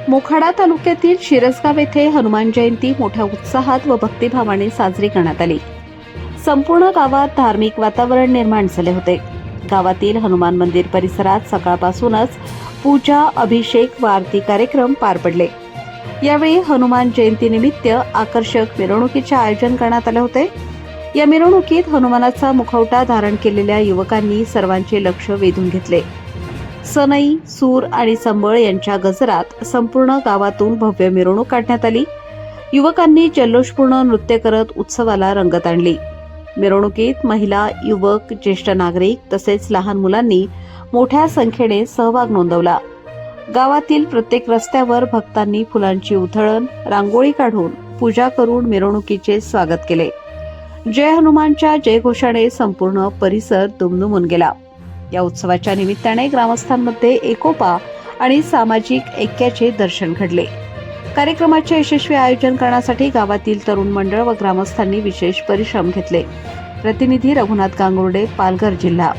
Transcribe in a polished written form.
मोखाडा तालुक्यातील शिरसगाव येथे हनुमान जयंती मोठ्या उत्साहात व भक्तिभावाने साजरी करण्यात आली। संपूर्ण गावात धार्मिक वातावरण निर्माण झाले होते। गावातील हनुमान मंदिर परिसरात सकाळपासूनच पूजा, अभिषेक व आरती कार्यक्रम पार पडले। यावेळी हनुमान जयंतीनिमित्त आकर्षक मिरवणुकीचे आयोजन करण्यात आले होते। या मिरवणुकीत हनुमानाचा मुखवटा धारण केलेल्या युवकांनी सर्वांचे लक्ष वेधून घेतले। सनई, सूर आणि संबळ यांच्या गजरात संपूर्ण गावातून भव्य मिरवणूक काढण्यात आली। युवकांनी जल्लोषपूर्ण नृत्य करत उत्सवाला रंगत आणली। मिरवणुकीत महिला, युवक, ज्येष्ठ नागरिक तसेच लहान मुलांनी मोठ्या संख्येने सहभाग नोंदवला। गावातील प्रत्येक रस्त्यावर भक्तांनी फुलांची उधळण, रांगोळी काढून पूजा करून मिरवणुकीचे स्वागत केले। जय हनुमानच्या जयघोषाने संपूर्ण परिसर दुमदुमून गेला। या उत्सवाच्या निमित्ताने ग्रामस्थांमध्ये एकोपा आणि सामाजिक ऐक्याचे दर्शन घडले। कार्यक्रमाचे यशस्वी आयोजन करण्यासाठी गावातील तरुण मंडळ व ग्रामस्थांनी विशेष परिश्रम घेतले। प्रतिनिधी रघुनाथ गांगुर्डे, पालघर जिल्हा।